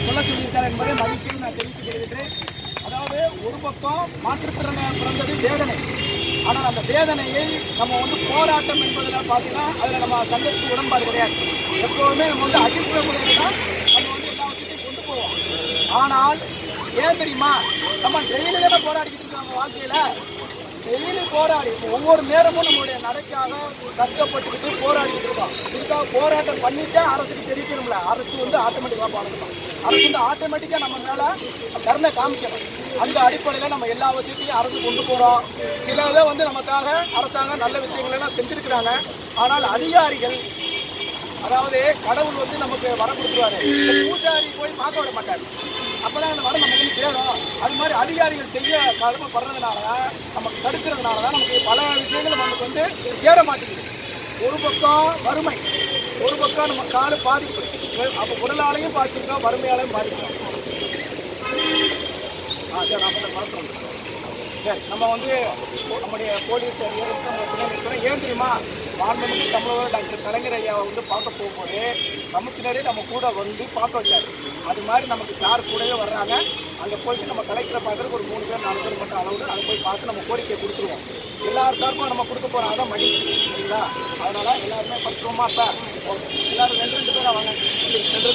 சொல்ல சொல்லியிருக்கார் என்பதை மகிழ்ச்சியில் நான் தெரிவித்துக் கொள்கிறேன். அதாவது ஒரு பக்கம் மாற்றுத்திறனை பிறந்தது வேதனை. ஆனால் அந்த வேதனையை நம்ம போராட்டம் என்பதில் பார்த்தீங்கன்னா அதில் நம்ம சங்கத்துக்கு உடன்பாடு கிடையாது. எப்போதுமே நம்ம அகிம்சை முறையில் தான் நம்ம எல்லா விஷயத்தையும் கொண்டு போவோம். ஆனால் ஏன் தெரியுமா, நம்ம டெய்லி தானே போராடிக்கிட்டு இருக்கோம். நம்ம வாழ்க்கையில் டெய்லி போராடி ஒவ்வொரு நேரமும் நம்மளுடைய நடைக்காக கஷ்டப்பட்டுக்கிட்டு போராடிக்கிட்டு இருக்கோம். இதுக்காக போராட்டம் பண்ணிட்டா அரசுக்கு தெரிவிக்கணும்ல. அரசு ஆட்டோமேட்டிக்காக பாடணும். அரசு ஆட்டோமேட்டிக்காக நம்ம மேலே கருணை காமிக்கணும். அந்த அடிப்படையில் நம்ம எல்லா விஷயத்தையும் அரசு கொண்டு போகிறோம். சில இதை நமக்காக அரசாங்கம் நல்ல விஷயங்கள் எல்லாம் செஞ்சுருக்கிறாங்க. ஆனால் அதிகாரிகள், அதாவது கடவுள் நமக்கு வர கொடுத்துருவாரு, பூஜாரி போய் பார்க்க விட மாட்டாரு. அப்போதான் அந்த வரம் நமக்கு சேரும். அது மாதிரி அதிகாரிகள் செய்ய கடமைப்படுறதுனால நமக்கு தடுக்கிறதுனால தான் நமக்கு பல விஷயங்கள் நமக்கு சேர மாட்டேங்குது. ஒரு பக்கம் வறுமை, ஒரு பக்கம் நம்ம கால பாதிப்பு. அப்போ உடலாலையும் பாதிச்சிருக்கோம், வறுமையாலையும் பாதிக்கிறோம். சரி, நம்ம மறக்கிறோம். சரி, நம்ம நம்முடைய போலீஸ் அதிகாரிகளுக்கு ஏன் தெரியுமா, மாண்புமிகு தமிழக டாக்டர் கலைஞர் ஐயாவை பார்க்க போகும்போது கமிஷனரே நம்ம கூட பார்க்க வச்சார். அது மாதிரி நமக்கு சார் கூடவே வர்றாங்க. அங்கே போயிட்டு நம்ம கலெக்டரை பார்க்குறதுக்கு ஒரு 3 பேர் 4 பேர் மட்டும் அளவு அதை போய் பார்த்து நம்ம கோரிக்கையை கொடுத்துருவோம். எல்லார் சார்பும் நம்ம கொடுக்க போகிறோம். அதான் மகிழ்ச்சி, சரிங்களா? அதனால் எல்லாருமே பத்துருவோமா சார்? எல்லாரும் 2 பேராக வாங்க.